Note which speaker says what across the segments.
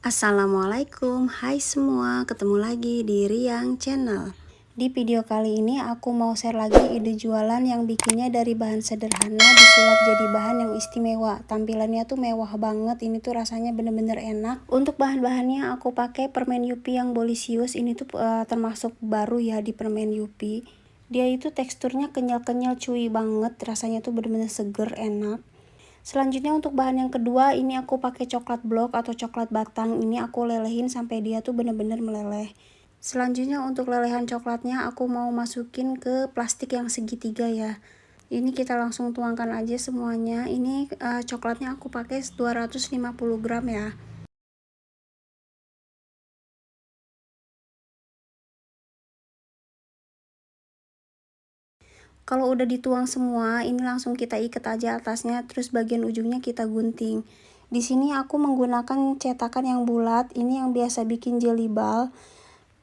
Speaker 1: Assalamualaikum, hai semua, ketemu lagi di Riang Channel. Di video kali ini aku mau share lagi ide jualan yang bikinnya dari bahan sederhana disulap jadi bahan yang istimewa. Tampilannya tuh mewah banget, ini tuh rasanya bener-bener enak. Untuk bahan-bahannya aku pakai permen Yupi yang Bolisius, ini tuh termasuk baru ya di permen Yupi. Dia itu teksturnya kenyal-kenyal, chewy banget, rasanya tuh bener-bener seger, enak. Selanjutnya untuk bahan yang kedua, ini aku pakai coklat blok atau coklat batang. Ini aku lelehin sampai dia tuh bener-bener meleleh. Selanjutnya untuk lelehan coklatnya aku mau masukin ke plastik yang segitiga ya. Ini kita langsung tuangkan aja semuanya. Ini coklatnya aku pakai 250 gram ya. Kalau udah dituang semua, ini langsung kita ikat aja atasnya, terus bagian ujungnya kita gunting. Di sini aku menggunakan cetakan yang bulat, ini yang biasa bikin jelly ball.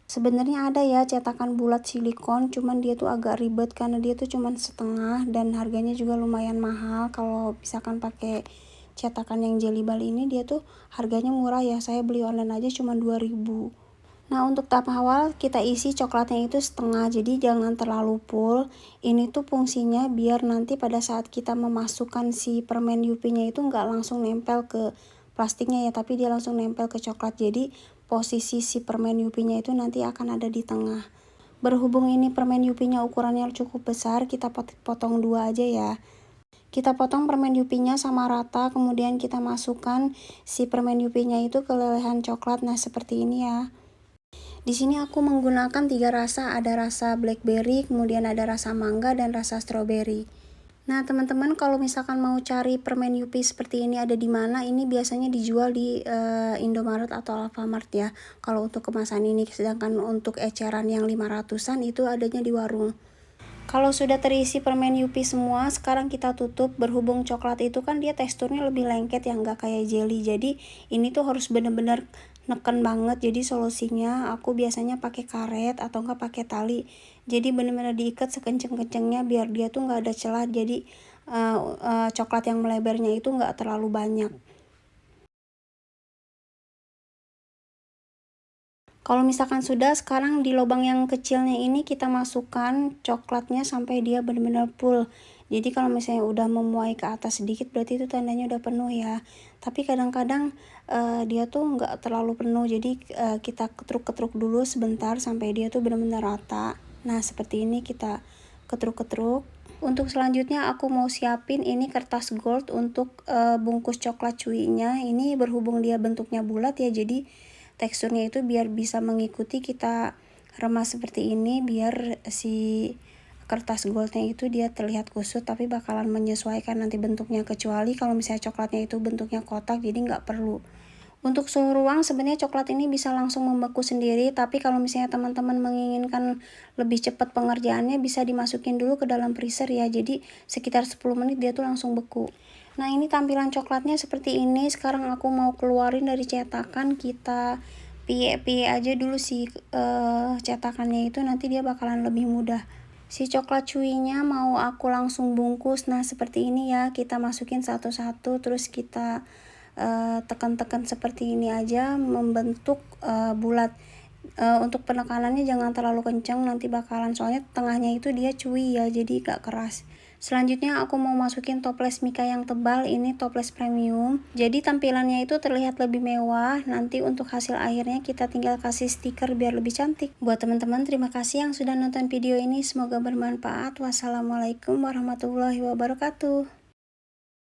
Speaker 1: Sebenarnya ada ya cetakan bulat silikon, cuman dia tuh agak ribet karena dia tuh cuman setengah dan harganya juga lumayan mahal. Kalau misalkan pakai cetakan yang jelly ball ini, dia tuh harganya murah ya, saya beli online aja cuma 2000. Nah, untuk tahap awal kita isi coklatnya itu setengah, jadi jangan terlalu full. Ini tuh fungsinya biar nanti pada saat kita memasukkan si permen Yupinya itu nggak langsung nempel ke plastiknya ya, tapi dia langsung nempel ke coklat. Jadi posisi si permen Yupinya itu nanti akan ada di tengah. Berhubung ini permen Yupinya ukurannya cukup besar, kita potong dua aja ya. Kita potong permen Yupinya sama rata, kemudian kita masukkan si permen Yupinya itu ke lelehan coklat. Nah, seperti ini ya. Di sini aku menggunakan 3 rasa, ada rasa blackberry, kemudian ada rasa mangga dan rasa strawberry. Nah, teman-teman kalau misalkan mau cari permen Yupi seperti ini ada di mana? Ini biasanya dijual di Indomaret atau Alfamart ya. Kalau untuk kemasan ini, sedangkan untuk eceran yang 500-an itu adanya di warung. Kalau sudah terisi permen Yupi semua, sekarang kita tutup. Berhubung coklat itu kan dia teksturnya lebih lengket ya, nggak kayak jelly. Jadi ini tuh harus bener-bener neken banget. Jadi solusinya aku biasanya pakai karet atau nggak pakai tali. Jadi bener-bener diikat sekenceng-kencengnya biar dia tuh nggak ada celah. Jadi coklat yang melebarnya itu nggak terlalu banyak. Kalau misalkan sudah, sekarang di lubang yang kecilnya ini kita masukkan coklatnya sampai dia benar-benar full. Jadi kalau misalnya udah memuai ke atas sedikit, berarti itu tandanya udah penuh ya. Tapi kadang-kadang dia tuh nggak terlalu penuh, jadi kita ketruk-ketruk dulu sebentar sampai dia tuh benar-benar rata. Nah, seperti ini kita ketruk-ketruk. Untuk selanjutnya aku mau siapin ini kertas gold untuk bungkus coklat cuinya. Ini berhubung dia bentuknya bulat ya, jadi teksturnya itu biar bisa mengikuti kita remas seperti ini, biar si kertas goldnya itu dia terlihat kusut, tapi bakalan menyesuaikan nanti bentuknya. Kecuali kalau misalnya coklatnya itu bentuknya kotak, jadi nggak perlu. Untuk suhu ruang sebenarnya coklat ini bisa langsung membeku sendiri, tapi kalau misalnya teman-teman menginginkan lebih cepat pengerjaannya, bisa dimasukin dulu ke dalam freezer ya. Jadi sekitar 10 menit dia tuh langsung beku. Nah, ini tampilan coklatnya seperti ini. Sekarang aku mau keluarin dari cetakan, kita pie-pie aja dulu si cetakannya itu, nanti dia bakalan lebih mudah. Si coklat cuinya mau aku langsung bungkus. Nah, seperti ini ya, kita masukin satu-satu, terus kita tekan-tekan seperti ini aja membentuk bulat. Untuk penekanannya jangan terlalu kencang, nanti bakalan, soalnya tengahnya itu dia cuy ya, jadi gak keras. Selanjutnya aku mau masukin toples mika yang tebal, ini toples premium. Jadi tampilannya itu terlihat lebih mewah. Nanti untuk hasil akhirnya kita tinggal kasih stiker biar lebih cantik. Buat teman-teman, terima kasih yang sudah nonton video ini, semoga bermanfaat. Wassalamualaikum warahmatullahi wabarakatuh.